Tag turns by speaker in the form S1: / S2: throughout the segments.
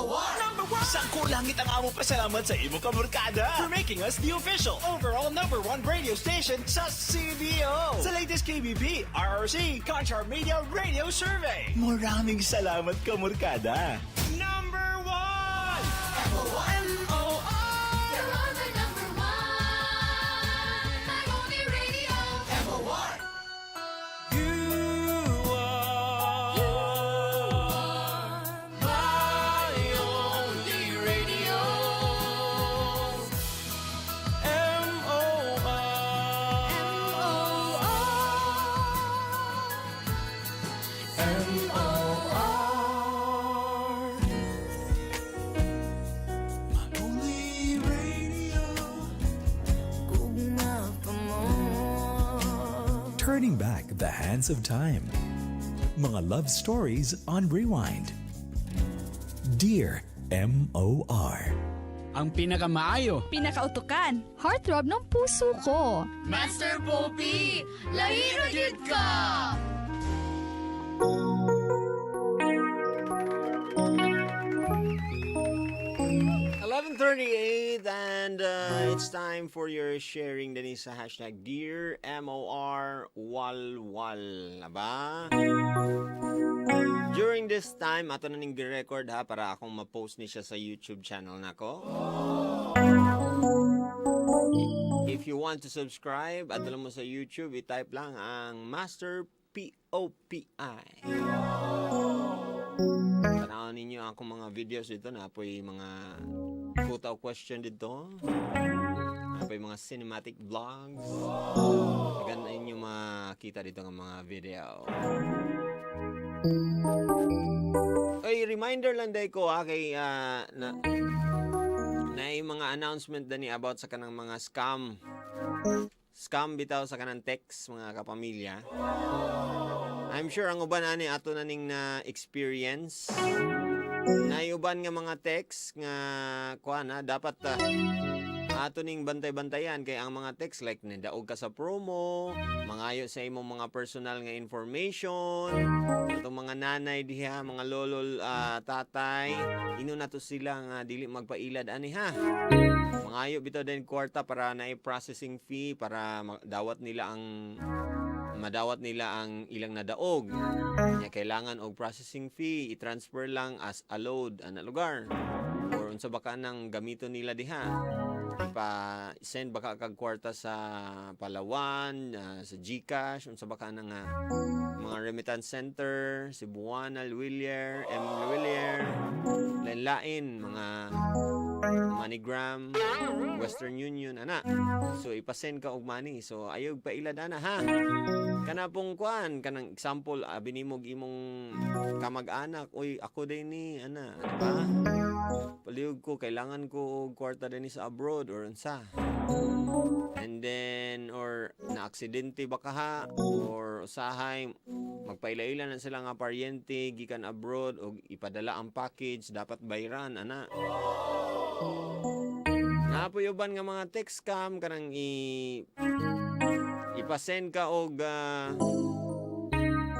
S1: Number one! Sangko langit ang amo pasalamat sa imo kamurkada for making us the official overall number one radio station sa CDO. Sa latest KBP, RRC, Conchar Media Radio Survey. Maraming salamat kamurkada. Number one! M-O-R!
S2: You're on the number one. My only radio.
S1: M-O-R! You are my only radio. M-O-R. My only radio.
S3: Turning back the hands of time. Mga love stories on rewind. Dear M.O.R.
S4: Ang pinakamaayo.
S5: Pinakautukan, heartthrob ng puso ko.
S2: Master Poppy, lahiro jud ka.
S6: And it's time for your sharing din sa hashtag Dear MOR Walwal. Aba? During this time, ato na ning record ha para akong ma-post ni siya sa YouTube channel nako. If you want to subscribe, ato lang mo sa YouTube, i-type lang ang Master P-O-P-I. Tanaw ninyo akong mga videos dito na apoy mga putaw question dito. Apoy mga cinematic vlogs. Ganda inyo makita dito ng mga video. Ay, reminder lang day ko kay na yung mga announcement dani about sa kanang mga scam bitaw sa kanang text mga kapamilya. I'm sure ang uban ani ato na ning na experience. Nayuban nga mga text nga kuan dapat ato ning bantay-bantayan kay ang mga text like nidaog ka sa promo, mangayo sa imong mga personal nga information, atong mga nanay diha, mga lolo, tatay, ino na to sila nga dili magpailad ani ha. Mangayo bitaw din kwarta para na processing fee para madawat nila ang ilang nadaog. Nya kailangan og processing fee i-transfer lang as a load ana lugar. Or unsa baka nang gamito nila diha. Ipa-send baka kag kwarta sa Palawan, sa GCash, unsa baka nang mga remittance center, Cebuana, Luwilier, Luwilier, lain-lain mga MoneyGram, Western Union ana. So ipasend ka og money. So ayog pailad ana ha. Kana pong kuan kanang example binimog imong kamag-anak, oy ako din ni ana, ba? Paliog ko kailangan ko og kwarta din sa abroad or unsa. And then or na aksidente baka ha or usahay magpaila-ila na sila nga paryente gikan abroad og ipadala ang package dapat bayran ana. Napoyoban nga mga text scam kanang ipasend ka og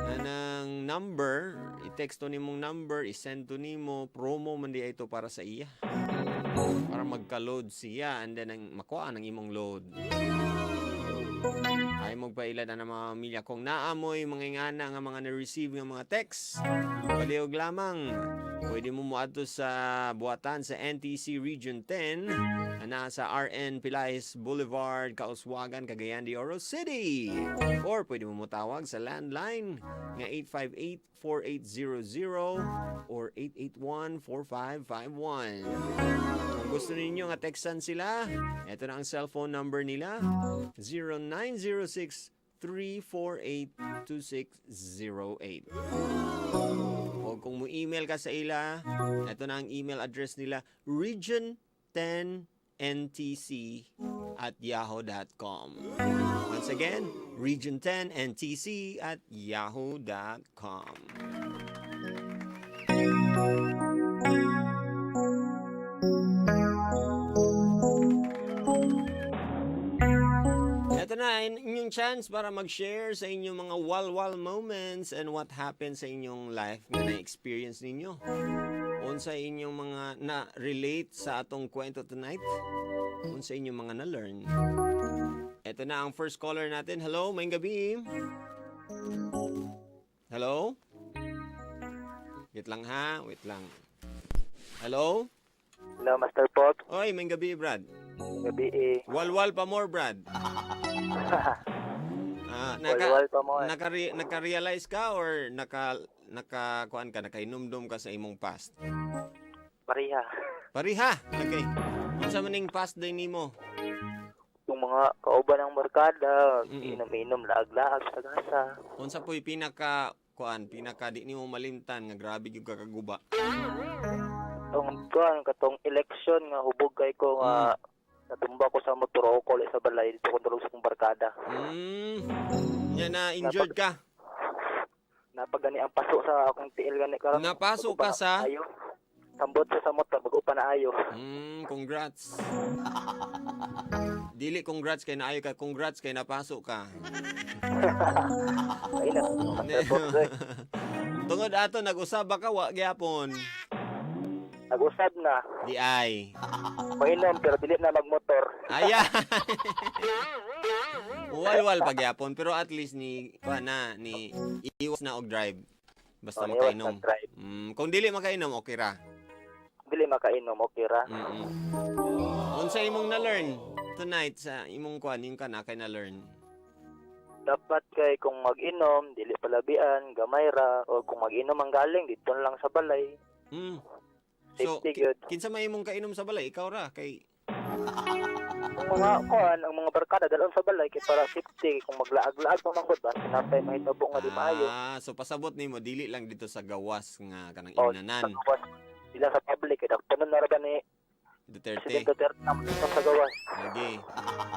S6: anang number, i-text to nimong number, i-send to nimo, promo man di ito para sa iya. Para magka-load siya and then makuha ang imong load. Ay magpailad na mga pamilya kung naamoy mga ingana nga mga na-receive nga mga text. Paliog lamang. Pwede mo muadto sa buhatan sa NTC Region 10 na sa RN Pilais Boulevard, Kauswagan, Cagayan de Oro City. Or pwede mo mutawag sa landline nga 858-4800 or 881-4551. Kung gusto ninyo nga textan sila, ito na ang cellphone number nila, 0906-348-2608. O kung mo email ka sa ila, ito na ang email address nila, region10ntc@yahoo.com. Once again, region10ntc@yahoo.com. Ito na, inyong chance para mag-share sa inyong mga walwal moments and what happened sa inyong life na na-experience ninyo. unsa inyong mga na-relate sa atong kwento tonight? Unsa inyong mga na-learn? Ito na ang first caller natin. Hello, may gabi. Hello? Wait lang ha, wait lang. Hello?
S7: Hello, Master Pop.
S6: Oy, may gabi, Brad.
S7: Gabi eh.
S6: Walwal pa more, Brad.
S7: Walwal pa mo.
S6: Naka-realize ka or kuan ka, nakainomdom ka sa imong past?
S7: Pariha.
S6: Pariha. Okay. Unsa maning past day nimo?
S7: Yung mga kauban ng barkada,
S6: Mm-mm.
S7: inom-inom, laag-laag, sagasa.
S6: Unsa po'y pinaka di nimo malimtan nga grabe gyud ka kaguba?
S7: Katong election nga hubog kay ko nga natumba ko sa motor ko sa balay dito ko tulog sa kong barkada.
S6: Nya na injured ka.
S7: Napagani ang paso sa akong tiil gani karon.
S6: Napasok ka sa
S7: Sambot sa motor bago pa naayo.
S6: Congrats. Dili congrats kay naayo ka, congrats kay napasok ka.
S7: Ay na. Master Pop.
S6: Tungod ato nag-usab ba ka wa gyapon?
S7: Nag-usab na.
S6: Di ay.
S7: Mainom pero dili na magmotor.
S6: Aya. Walwal pa gyapon pero at least ni iwas na og drive. Basta
S7: Iwas
S6: makainom.
S7: na drive.
S6: Kung dili makainom okay ra.
S7: Dili makainom, okay ra.
S6: Unsa imong na-learn tonight sa imong yung kana kay na-learn?
S7: Dapat kay kung mag-inom, dili palabian, gamay ra, o kung mag-inom ang galing dito lang sa balay. So,
S6: Safety good. Kinsa may imong kainom sa balay? Ikaw ra kay
S7: Ang mga barkada dalon sa balay kay para safety kung maglaag-laag pa man gud ba sinapay mahitabo nga di maayo.
S6: so pasabot nimo dili lang dito sa gawas nga kanang
S7: O,
S6: imnanan.
S7: sa gawas, sila sa public kay dakpanon na ra ba ni
S6: Duterte.
S7: President Duterte na sa gawas.
S6: Lagi.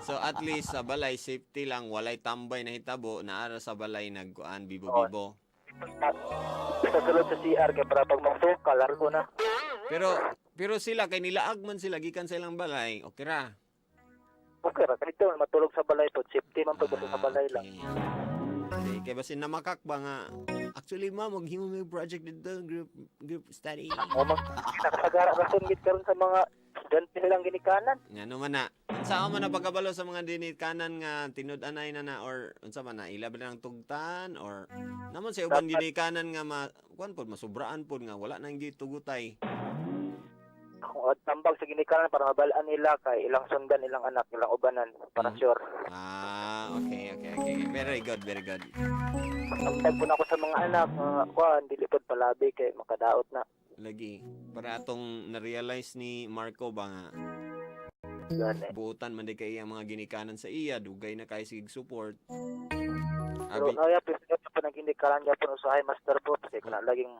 S6: So at least sa balay safety lang, walay tambay na hitabo, naara sa balay nagkuan bibo-bibo.
S7: Sa sulod sa CR kay para pag magsuka largo na.
S6: Pero sila kay nilaag man sila gikan sa ilang balay, okay ra.
S7: Okay ra kanito matulog sa balay po, safety man pag sa balay lang.
S6: Okay, kay basin na makak ba nga. Actually, ma'am, maghimo may project dito, group study.
S7: O nakasagara rason gid karon sa mga estudyante nilang ginikanan.
S6: Nga naman na. Unsa man na pagkabalo sa mga dinikanan nga tinud-anay na or unsa man na ilab na ng tugtan or naman sa ubang dinikanan nga kuan pod masubraan pod nga wala nang gitugutay.
S7: Kung tambag sa ginikanan para mabalaan nila kay ilang sundan ilang anak ilang ubanan para sure.
S6: Okay. Very good.
S7: Tambag po na ako sa mga anak kuan dili pod palabi kay makadaot na.
S6: Lagi para atong na-realize ni Marco ba nga
S7: Gani.
S6: buutan man di kay ang mga ginikanan sa iya dugay na kay sig support.
S7: Pero naya pwede pa nang ginikanan niya po usahay Master Pop kasi kana laging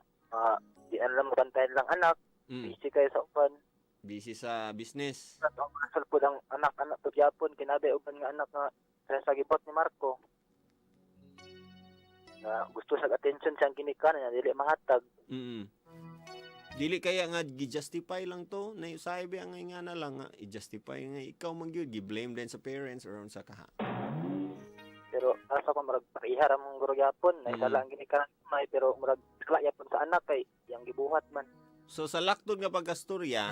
S7: di alam bantayan lang anak. Busy kayo sa upan.
S6: Busy sa business.
S7: Asal po ang anak-anak to Japon kinabe uban nga anak nga sa gibot ni Marco. Gusto sa attention siyang ginikanan niya dili mahatag.
S6: Dili kaya nga gi-justify lang to na usahay ba nga na lang nga i-justify nga ikaw man gyud gi-blame din sa parents or unsa ka.
S7: Pero asa ko murag parihar ang guro Japon na isa lang ginikanan may pero murag kala yapon sa anak kay yang gibuhat man.
S6: So sa laktod nga pagkastorya,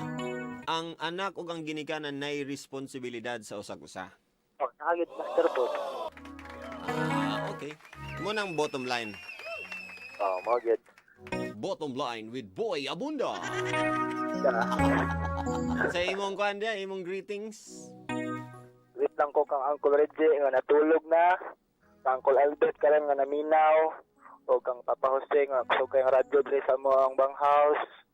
S6: ang anak ug ang ginikanan nay responsibilidad sa usag-usa.
S7: Nagid Master Pop.
S6: Okay. Mo nang bottom line.
S7: Magid.
S6: Bottom line with Boy Abunda. Sa imong kuan dia, imong greetings.
S7: Wait lang ko kang Uncle Reggie nga natulog na. Kang Uncle Albert karon nga naminaw. O kang Papa Jose nga kusog kay radyo diri sa moang banghouse.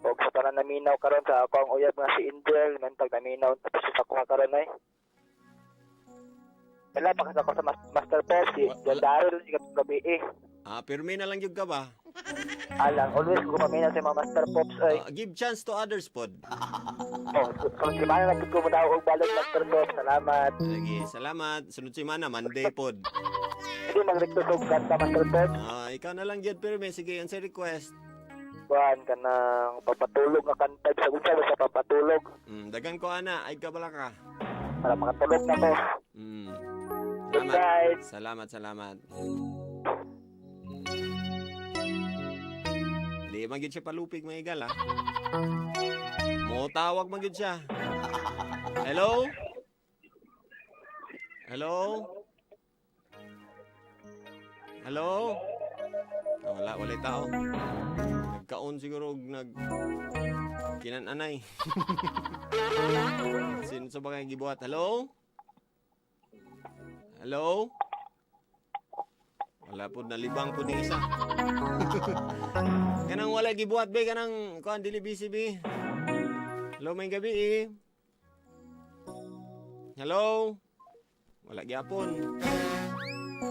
S7: O sa tanan naminaw karon sa ako ang uyab nga si Angel mentag naminaw tapos sa kuha karon ay. Wala pa kasi ako sa Master Pop si Daryl sikat gabi eh.
S6: Pirmi na lang gyud ka ba?
S7: Alang always ko paminaw sa mga Master Pops ay.
S6: Give chance to others pod.
S7: So si Mana nagtud ko mo daw og balik Master Pop. Salamat.
S6: Lagi, salamat. Sunod semana Monday pod.
S7: Hindi mag-request og kanta Master Pop.
S6: Ikaw na lang gyud pirmi, sige ang request.
S7: Kuan kanang papatulog nga kanta sa unsa sa papatulog.
S6: Dagan ko ana, ay ka bala ka.
S7: Para makatulog na ko. Good night.
S6: Salamat. Di Di man gyud siya palupig mga igala. Mo tawag man gyud siya. Hello? Hello? Hello? Wala tao. Nagkaon siguro kinananay. Sino sa ba kayong gibuhat? Hello? Hello? Wala po, nalibang po ni isa. Kanang wala gibuhat be, kanang kuan dili busy be. Hello, may gabi eh. Hello? Wala gyapon.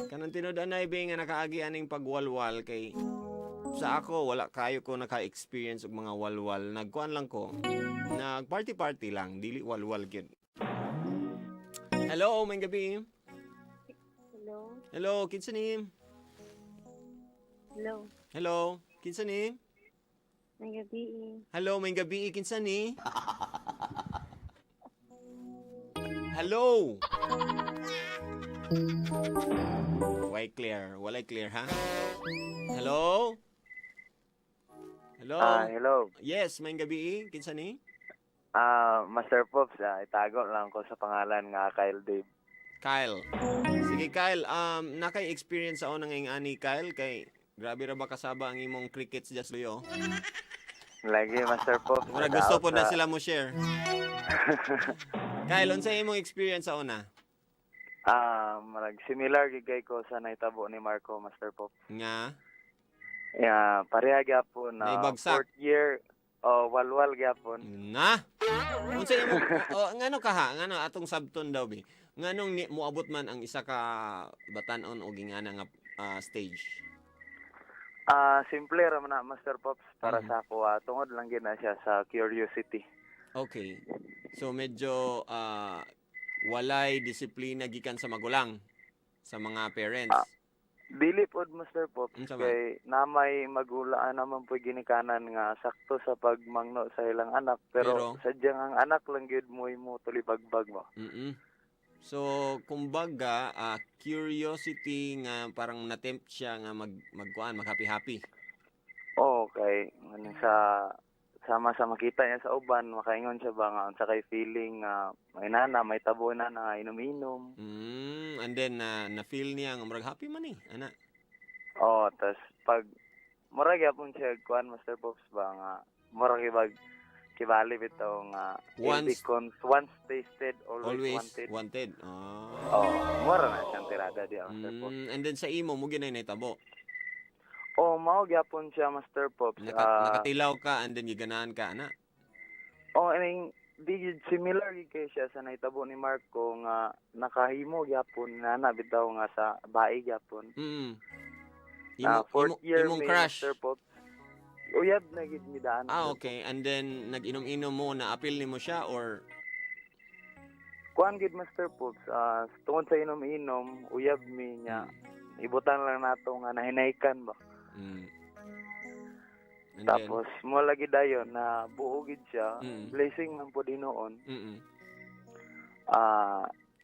S6: Kanang tinud-anay be nga nakaagi aning pagwalwal kay sa ako wala kayo ko naka-experience og mga walwal. Nagkuan lang ko. Nag party lang, dili walwal gyud. Hello, may gabi.
S8: Hello.
S6: Hello, kinsa ni?
S8: Hello.
S6: Hello, kinsa ni?
S8: May gabi.
S6: Hello, may gabi, kinsa ni? Hello. Walay clear ha? Hello? Hello?
S7: Hello.
S6: Yes, may gabi, kinsa ni?
S7: Master Pops, itago lang ko sa pangalan nga Kyle Dave.
S6: Kyle. Sige Kyle, nakay-experience sa unang ani Kyle kay grabe ra ba kasaba ang imong crickets just luyo?
S7: Lagi Master Pops.
S6: Mura gusto po na sila mo share. Kyle, unsa imong experience sa una?
S7: Marag similar gigay ko sa naitabo ni Marco, Master Pops.
S6: Nga?
S7: Pareha gyapon na
S6: Naibagsak.
S7: 4th year walwal gyapon.
S6: Na? Unsa imong ngano ka ha? Ngano atong sabton daw bi? Nganong moabot man ang isa ka batan-on o gingana nga stage?
S7: Simple ra man na Master Pops para sa ako. Tungod lang gid na siya sa curiosity.
S6: Okay. So medyo walay disiplina gikan sa magulang sa mga parents.
S7: Dili pod Master Pops
S6: Unsa man?
S7: kay namay magulaan naman po ginikanan nga sakto sa pagmangno sa ilang anak pero sadyang ang anak lang gyud mo tulibagbag mo.
S6: So kumbaga curiosity nga parang na-tempt siya nga magkuan mag-happy-happy.
S7: Okay, ano sa sama sa makita niya sa uban makaingon siya ba nga unsa kay feeling may nana may tabo na inom-inom.
S6: And then na-feel niya nga murag happy man ana.
S7: Tas pag murag yapon siya kuan Master Pops ba nga murag kibali bitaw nga once tasted always wanted. Mura na siyang tirada di Master Pops.
S6: And then sa imo mo ginay natabo.
S7: Mao gyapon siya Master Pops.
S6: Nakatilaw ka and then giganahan ka ana.
S7: Aning di similar kay siya sa naitabo ni Marco nga nakahimo gyapon na bitaw nga sa bae gyapon. Fourth year
S6: imong
S7: may
S6: crush.
S7: Master Pops. Uyab na gid mi daan.
S6: Okay. And then nag-inom-inom mo na appeal nimo siya or
S7: kuan gid Master Pops. Tungod sa inom-inom, uyab mi niya. Ibutan lang nato nga nahinaykan ba.
S6: And
S7: tapos mo lagi dayon na buo gid siya. Blessing man po dinoon.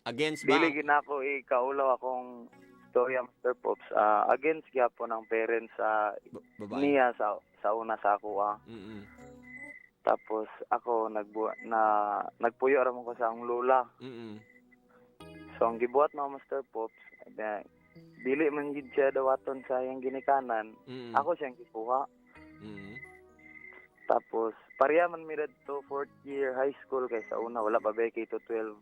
S6: Against ba?
S7: Dili gid nako ikaulaw akong storya Master Pops. Against gyapon ang parents sa niya sa una sa ako. Tapos ako nagpuyo ra man ko sa akong lola. So ang gibuhat na Master Pops, dili man gid siya dawaton sa iyang ginikanan. Ako siyang gikuha. Tapos pareha man mi to 4th year high school kay sa una wala pa ba kay to 12.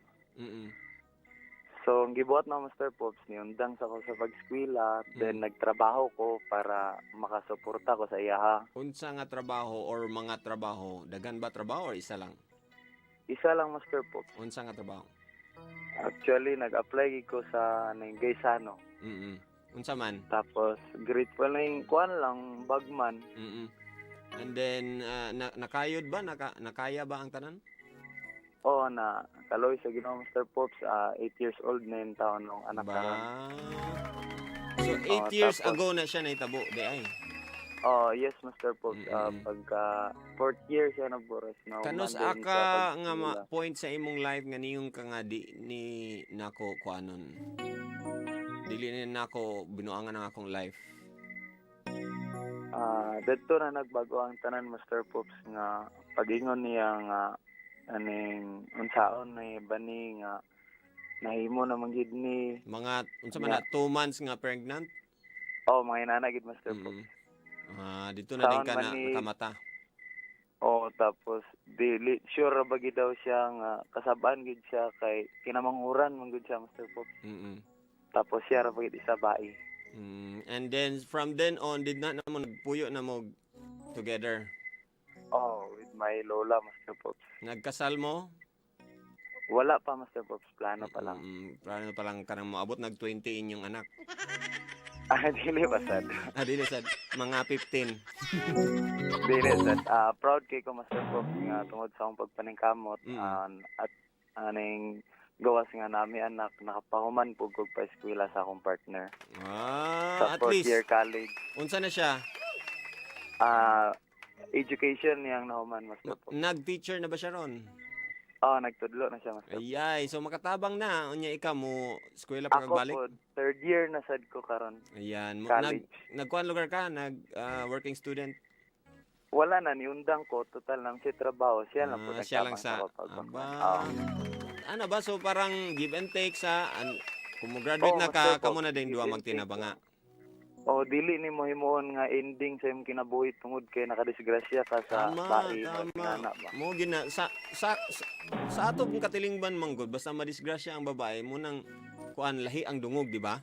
S7: So, ang gibuhat na Master Pops, niundang sa ko sa pag-eskwela, then nagtrabaho ko para makasuporta ko sa iya.
S6: Unsa nga trabaho or mga trabaho? Dagan ba trabaho or isa lang?
S7: Isa lang Master Pops.
S6: Unsa nga trabaho?
S7: Actually, nag-apply ko sa Gaisano.
S6: Unsa man?
S7: Tapos, grateful na yung kuan lang, bagman.
S6: And then, nakayod ba? Nakaya ba ang tanan?
S7: Oo, kaloy sa Ginoo Master Pops, 8 years old na yung taon ng anak
S6: ba?
S7: karon.
S6: So 8 years ago na siya naitabo, di ay?
S7: Yes Master Pops. Pagka 4th year siya nagburas na.
S6: Kanos aka nga point sa imong life nga niyong ka nga di ni nako kuanon. Dili ni nako binuangan ang akong life.
S7: Dito na nagbago ang tanan, Master Pops, nga pagingon niya nga aning unsaon na bani nga nahimo na manggid ni
S6: Mga, unsa man na, 2 months nga pregnant?
S7: mga inana gid, Master Pops.
S6: Dito na din
S7: Taon
S6: ka
S7: man
S6: na
S7: ni-
S6: nakamata.
S7: Tapos dili sure ra ba gid daw siya nga kasabaan gid siya kay kinamanghuran man gid siya, Master Pops.
S6: Mm-mm.
S7: Tapos siya ra ba gid isa bae.
S6: And then, from then on, did na mo nagpuyo na mo together?
S7: With my lola, Master Pops.
S6: Nagkasal mo?
S7: Wala pa, Master Pops, plano pa lang.
S6: Plano pa lang ka nang maabot, nag-20 inyong anak.
S7: Dili ba sad?
S6: Dili sad, mga 15.
S7: Dili sad. Proud kay ko, Master Pops, nga tungod sa akong pagpaningkamot at aning gawas nga nami anak nakapahuman pug kog pa eskwela sa akong partner sa
S6: At
S7: 4th
S6: least,
S7: year college.
S6: unsa na siya?
S7: Education niyang nahuman, Master Pops.
S6: Nag-teacher na ba siya ron?
S7: Nagtudlo na siya, Master Pops.
S6: Ayay, so makatabang na. Unya ikaw mo, eskwela pa
S7: Ako
S6: kagbalik?
S7: po, 3rd year na sad ko karon.
S6: Ayan.
S7: College.
S6: Nagkuhan lugar ka? Working student?
S7: Wala na, niundang ko. Total lang si trabaho. Siya lang po
S6: Siya lang
S7: nagtabang
S6: sa...
S7: kapag-
S6: Ano ba? So parang give and take sa... kung mo graduate na ka,
S7: Master Pops,
S6: kamo na din
S7: give
S6: duwa
S7: and
S6: magtinabanga.
S7: Dili ni mo himuon nga ending sa imong kinabuhi tungod kay nakadisgrasya ka sa bae o inana ba.
S6: Mo gina sa atong katilingban manggod basta madisgrasya ang babae mo nang kuan lahi ang dungog, di ba?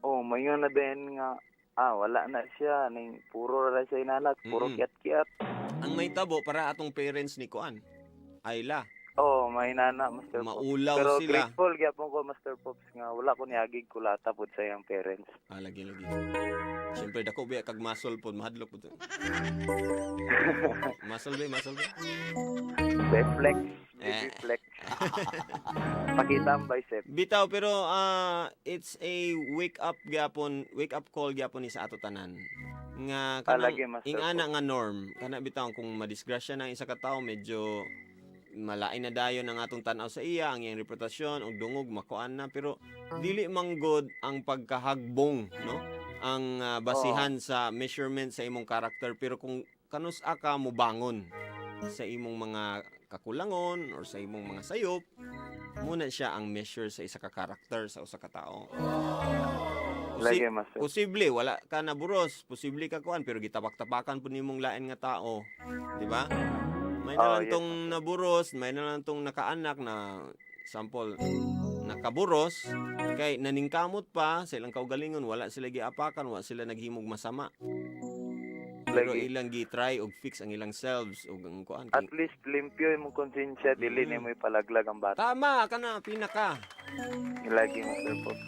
S7: Mayon na din nga wala na siya ning puro ra siya inanak, puro kiat-kiat.
S6: Ang may tabo para atong parents ni kuan. Ayla.
S7: May inana, Master Pops.
S6: Maulaw
S7: Pero
S6: sila.
S7: grateful gyapon ko, Master Pops, nga wala ko niagig kulata pud sa iyang parents.
S6: Lagi. Siyempre, dako biya kag muscle po, mahadlok po to. muscle ba?
S7: Reflex, reflex. Pakita ang bicep.
S6: Bitaw, pero it's a wake up call gyapon ni sa ato tanan. Nga
S7: Lagi,
S6: kanang
S7: Master
S6: ingana nga norm, kana bitaw kung madisgrasya ng isa ka tawo, medyo malain na dayon ang atong tan-aw sa iya, ang iyang reputasyon og dungog makuan na, pero dili manggod ang pagkahagbong, no? Ang basihan sa measurement sa imong karakter, pero kung kanus-a ka mo bangon sa imong mga kakulangon or sa imong mga sayop, muna siya ang measure sa isa ka karakter sa usa ka tawo.
S7: Lagi, Master.
S6: Posible wala ka naburos, posible ka kuan pero gitapak-tapakan pud nimong lain nga tao, di ba? May na lang
S7: yes,
S6: tong naburos, may na lang tong nakaanak na sample nakaburos kay naningkamot pa sa ilang kaugalingon, wala sila giapakan, wala sila naghimog masama. Pero
S7: Lagi.
S6: ilang gi-try og fix ang ilang selves og ang kuan
S7: At least limpyo imong konsensya, dili ni mo ipalaglag ang bata.
S6: tama ka na pinaka.
S7: Lagi, Master Pops.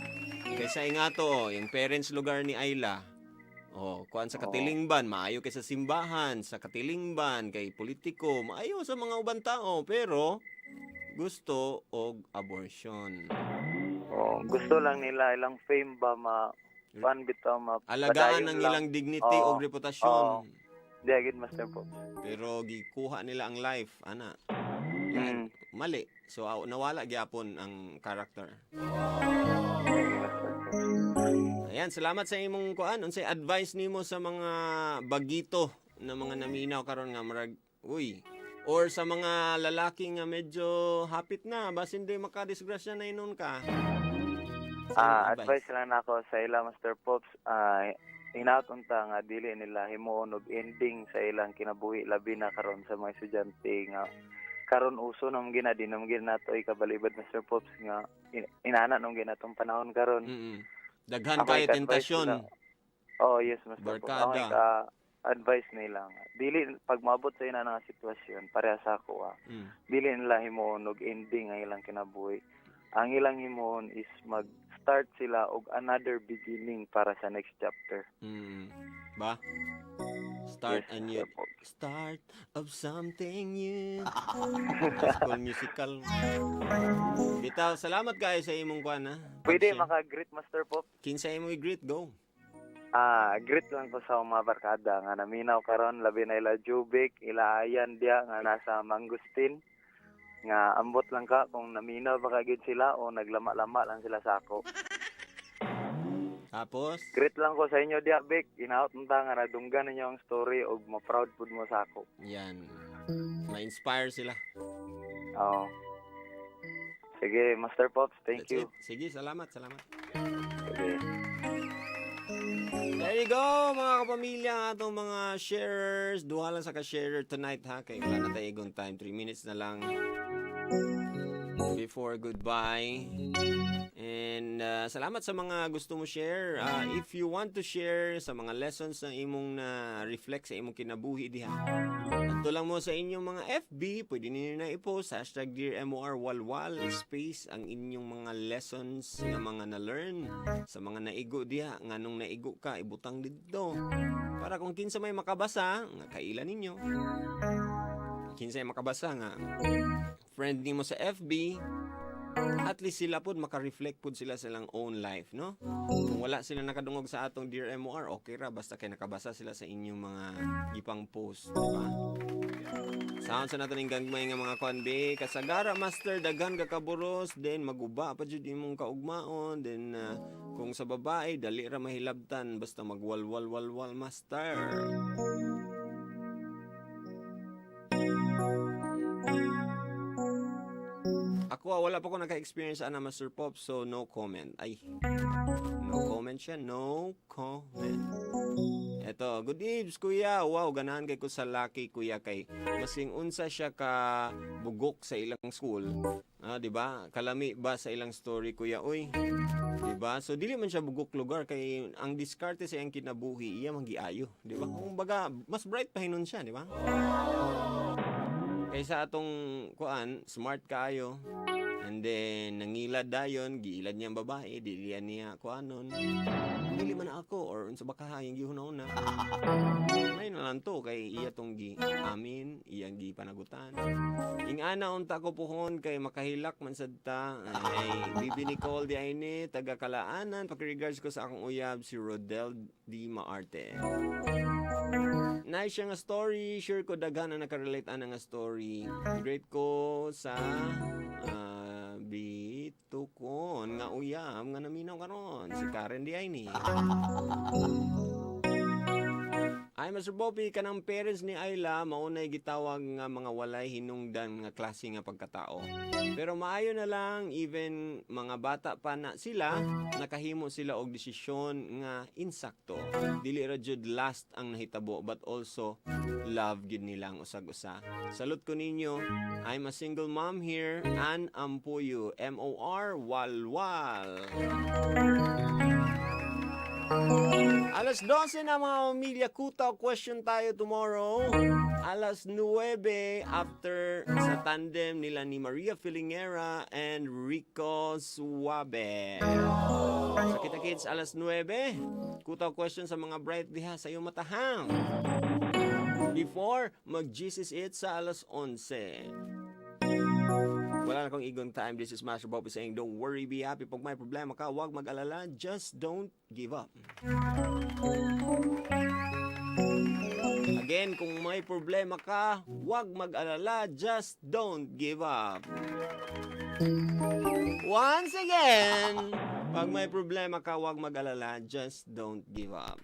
S6: Kaysa ingato, yung parents lugar ni Ayla. Kuan sa katilingban, maayo kay sa simbahan, sa katilingban, kay politiko, maayo sa mga ubang tao, pero gusto og abortion.
S7: Gusto lang nila ilang fame ba
S6: Alagaan ang ilang dignity o reputasyon.
S7: Diagid, Master Pops.
S6: Pero gikuha nila ang life, ana. Mali. So nawala gyapon ang character. Ayan, salamat sa imong kuan. Unsay advice nimo sa mga bagito na mga naminaw karon nga marag or sa mga lalaki nga medyo hapit na basin di makadisgrasya na inon ka.
S7: Advice lang nako sa ila, Master Pops. Hinatunta nga dili nila himuon og ending sa ilang kinabuhi, labi na karon sa mga estudyante nga karon uso nang ginadinam nato ikabalibad, Master Pops, nga inana nung ginatong panahon karon.
S6: Daghan
S7: Ako
S6: kay
S7: ika-advise
S6: tentasyon.
S7: nila. Yes, Master Pops.
S6: Barkada.
S7: Ako advice nila nga dili pag maabot sa ina nga sitwasyon pareha sa ako dili nila himuon og ending ang ilang kinabuhi. Ang ilang himuon is mag-start sila og another beginning para sa next chapter.
S6: Ba? Start
S7: Yes,
S6: a new
S7: Master Pops.
S6: start of something new. High School Musical. Bitaw, salamat kayo sa imong kuan ha.
S7: Pwede maka-greet, Master Pop.
S6: Kinsa imong i-greet, go.
S7: Greet lang ko sa mga barkada nga naminaw karon, labi na ila Jubik, ila Ayan dia nga nasa Mangustin. Nga ambot lang ka kung naminaw ba kagid sila o naglama-lama lang sila sa ako.
S6: Tapos,
S7: Great lang ko sa inyo diha, Bek. Inaot unta nga nadunggan ninyo ang story og ma-proud pud mo sa ako.
S6: yan. Ma-inspire sila.
S7: Oo. Sige, Master Pops, thank
S6: That's
S7: you.
S6: it. Sige, salamat.
S7: Sige.
S6: There you go, mga kapamilya, ang atong mga sharers. Duha lang sa ka-sharer tonight, ha? Kaya wala na tayo igong time. 3 minutes na lang before goodbye. And salamat sa mga gusto mo share. If you want to share sa mga lessons na imong na-reflect sa imong kinabuhi diha, ato lang mo sa inyong mga FB, pwede ninyo na i-post #DearMORWalwal space ang inyong mga lessons nga mga na-learn sa mga naigo diha. Nganong naigo ka, ibutang dito. Para kung kinsa may makabasa, nga kailan ninyo. Kinsa may makabasa nga friend nimo sa FB, at least sila pod maka-reflect pod sila sa ilang own life, no? Kung wala sila nakadungog sa atong Dear MOR, okay ra basta kay nakabasa sila sa inyong mga gipang post, di ba? Sound sa natin yung gagmay nga mga konbe, kasagara master daghan ka kaburos, then maguba pa jud imong kaugmaon, then kung sa babae dali ra mahilabtan basta magwalwal master. Ako, wala pa ko naka-experience ana Master Pop, so no comment. Ay, no comment siya, no comment. Eto, good eves, kuya. Wow, ganahan kay ko sa laki, kuya, kay masing unsa siya ka bugok sa ilang school. Di ba? Kalami ba sa ilang story, kuya? Uy, di ba? So, dili man siya bugok lugar, kay ang diskarte sa iyang kinabuhi, iya manggiayo. Di ba? Kung baga, mas bright pa hinon siya, di ba? Kaysa atong kuan, smart kayo. And then nangilad dayon, giilad niya ang babae, dilian niya kuanon. Dili man ako or unsa ba kahayang gihunahuna. May na lang to kay iya tong gi amin, iyang gi panagutan. Ing ana unta ko puhon kay makahilak man sad ta. Ay Bibi Nicole di ayni taga Kalaanan. Paki-regards ko sa akong uyab si Rodel Di Maarte. Nice siya nga story. Sure ko daghan na nakarelate ana nga story. Great ko sa bitukon nga uyab nga naminaw karon si Karen di ay ni. Ay Mr. Bobby, kanang parents ni Ayla maunay gitawag nga mga walay hinungdan nga klase nga pagkatao. Pero maayo na lang even mga bata pa na sila nakahimo sila og desisyon nga insakto. Dili ra jud last ang nahitabo but also love gid nilang usag-usa. Salute ko ninyo. I'm a single mom here, Ann Ampuyo, MOR Walwal. Alas 12 na mga pamilya, kuta question tayo tomorrow. Alas 9 after sa tandem nila ni Maria Filingera and Rico Suabe. So kita kids, alas 9. Kuta question sa mga bright diha sa iyong matahang. Before mag-Jesus it sa alas 11. Wala na akong igong time. This is Master Bobby saying, don't worry, be happy. Pag may problema ka, huwag mag-alala. Just don't give up. Again, kung may problema ka, huwag mag-alala. Just don't give up. Once again, pag may problema ka, huwag mag-alala. Just don't give up.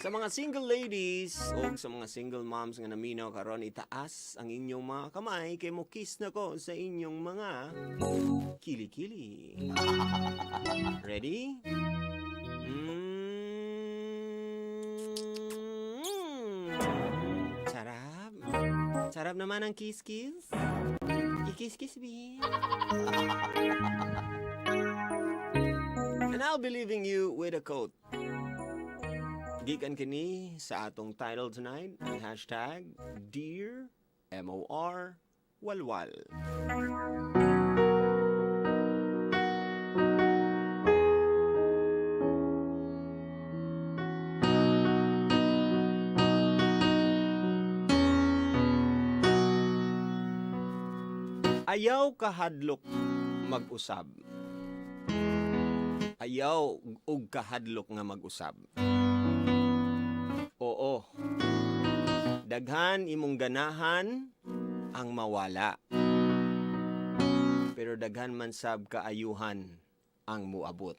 S6: Sa mga single ladies o sa mga single moms nga naminaw karon, itaas ang inyong mga kamay kay mo kiss na ko sa inyong mga kili-kili. Ready? Sarap. Sarap naman ang kiss-kiss. I-kiss-kiss me. And I'll be leaving you with a quote. Gikan kini sa atong title tonight, ang hashtag Dear MOR Walwal. Ayaw kahadlok mag-usab. Ayaw og kahadlok nga mag-usab. Oo. Daghan imong ganahan ang mawala. pero daghan man sab kaayuhan ang muabot.